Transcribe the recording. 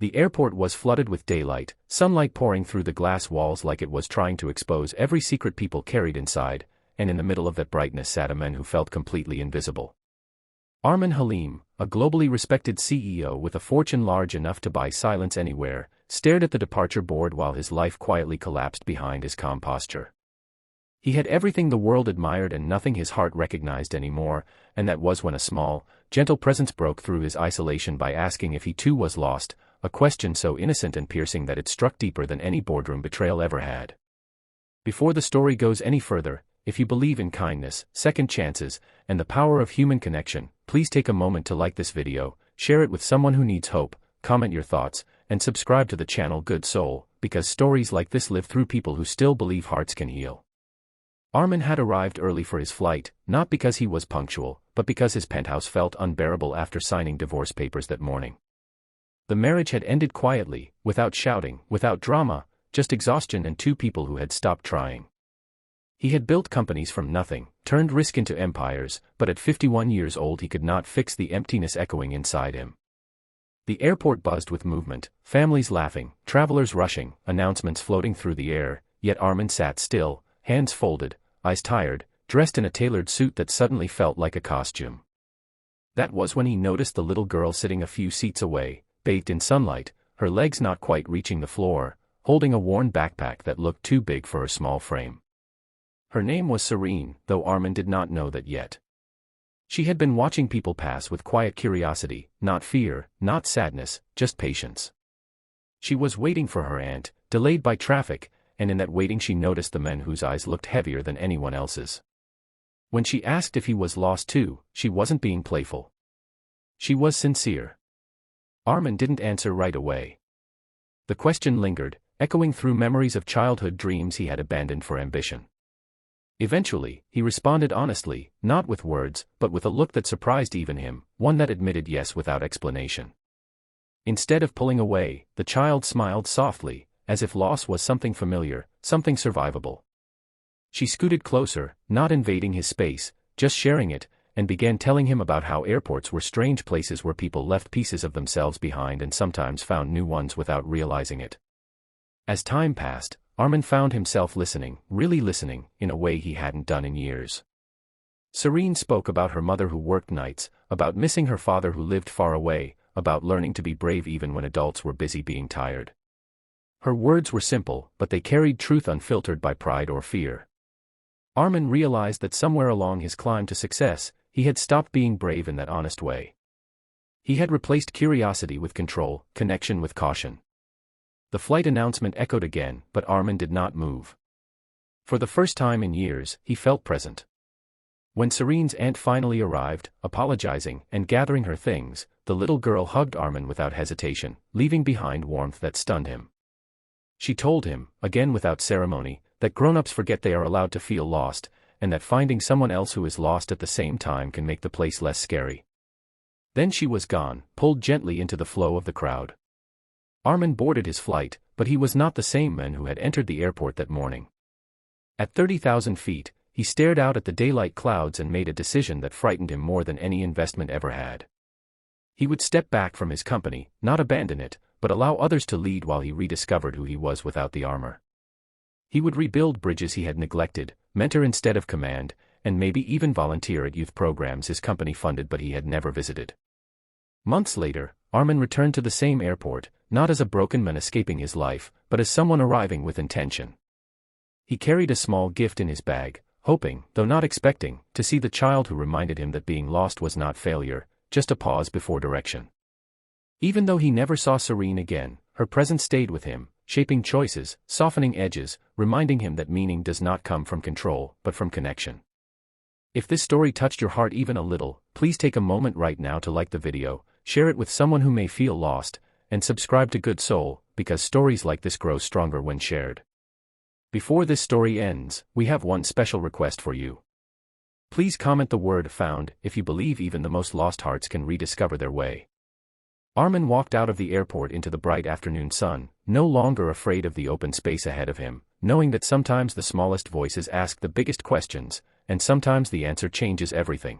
The airport was flooded with daylight, sunlight pouring through the glass walls like it was trying to expose every secret people carried inside, and in the middle of that brightness sat a man who felt completely invisible. Armin Halim, a globally respected CEO with a fortune large enough to buy silence anywhere, stared at the departure board while his life quietly collapsed behind his calm posture. He had everything the world admired and nothing his heart recognized anymore, and that was when a small, gentle presence broke through his isolation by asking if he too was lost, a question so innocent and piercing that it struck deeper than any boardroom betrayal ever had. Before the story goes any further, if you believe in kindness, second chances, and the power of human connection, please take a moment to like this video, share it with someone who needs hope, comment your thoughts, and subscribe to the channel Good Soul, because stories like this live through people who still believe hearts can heal. Armin had arrived early for his flight, not because he was punctual, but because his penthouse felt unbearable after signing divorce papers that morning. The marriage had ended quietly, without shouting, without drama, just exhaustion and two people who had stopped trying. He had built companies from nothing, turned risk into empires, but at 51 years old he could not fix the emptiness echoing inside him. The airport buzzed with movement, families laughing, travelers rushing, announcements floating through the air, yet Armin sat still, hands folded, eyes tired, dressed in a tailored suit that suddenly felt like a costume. That was when he noticed the little girl sitting a few seats away, bathed in sunlight, her legs not quite reaching the floor, holding a worn backpack that looked too big for her small frame. Her name was Serene, though Armin did not know that yet. She had been watching people pass with quiet curiosity, not fear, not sadness, just patience. She was waiting for her aunt, delayed by traffic, and in that waiting she noticed the men whose eyes looked heavier than anyone else's. When she asked if he was lost too, she wasn't being playful. She was sincere. Armin didn't answer right away. The question lingered, echoing through memories of childhood dreams he had abandoned for ambition. Eventually, he responded honestly, not with words, but with a look that surprised even him, one that admitted yes without explanation. Instead of pulling away, the child smiled softly, as if loss was something familiar, something survivable. She scooted closer, not invading his space, just sharing it, and began telling him about how airports were strange places where people left pieces of themselves behind and sometimes found new ones without realizing it. As time passed, Armin found himself listening, really listening, in a way he hadn't done in years. Serene spoke about her mother who worked nights, about missing her father who lived far away, about learning to be brave even when adults were busy being tired. Her words were simple, but they carried truth unfiltered by pride or fear. Armin realized that somewhere along his climb to success, he had stopped being brave in that honest way. He had replaced curiosity with control, connection with caution. The flight announcement echoed again, but Armin did not move. For the first time in years, he felt present. When Serene's aunt finally arrived, apologizing and gathering her things, the little girl hugged Armin without hesitation, leaving behind warmth that stunned him. She told him, again without ceremony, that grown-ups forget they are allowed to feel lost, and that finding someone else who is lost at the same time can make the place less scary. Then she was gone, pulled gently into the flow of the crowd. Armin boarded his flight, but he was not the same man who had entered the airport that morning. At 30,000 feet, he stared out at the daylight clouds and made a decision that frightened him more than any investment ever had. He would step back from his company, not abandon it, but allow others to lead while he rediscovered who he was without the armor. He would rebuild bridges he had neglected, mentor instead of command, and maybe even volunteer at youth programs his company funded but he had never visited. Months later, Armin returned to the same airport, not as a broken man escaping his life, but as someone arriving with intention. He carried a small gift in his bag, hoping, though not expecting, to see the child who reminded him that being lost was not failure, just a pause before direction. Even though he never saw Serene again, her presence stayed with him, shaping choices, softening edges, reminding him that meaning does not come from control, but from connection. If this story touched your heart even a little, please take a moment right now to like the video, share it with someone who may feel lost, and subscribe to Good Soul, because stories like this grow stronger when shared. Before this story ends, we have one special request for you. Please comment the word "found" if you believe even the most lost hearts can rediscover their way. Armin walked out of the airport into the bright afternoon sun, no longer afraid of the open space ahead of him, knowing that sometimes the smallest voices ask the biggest questions, and sometimes the answer changes everything.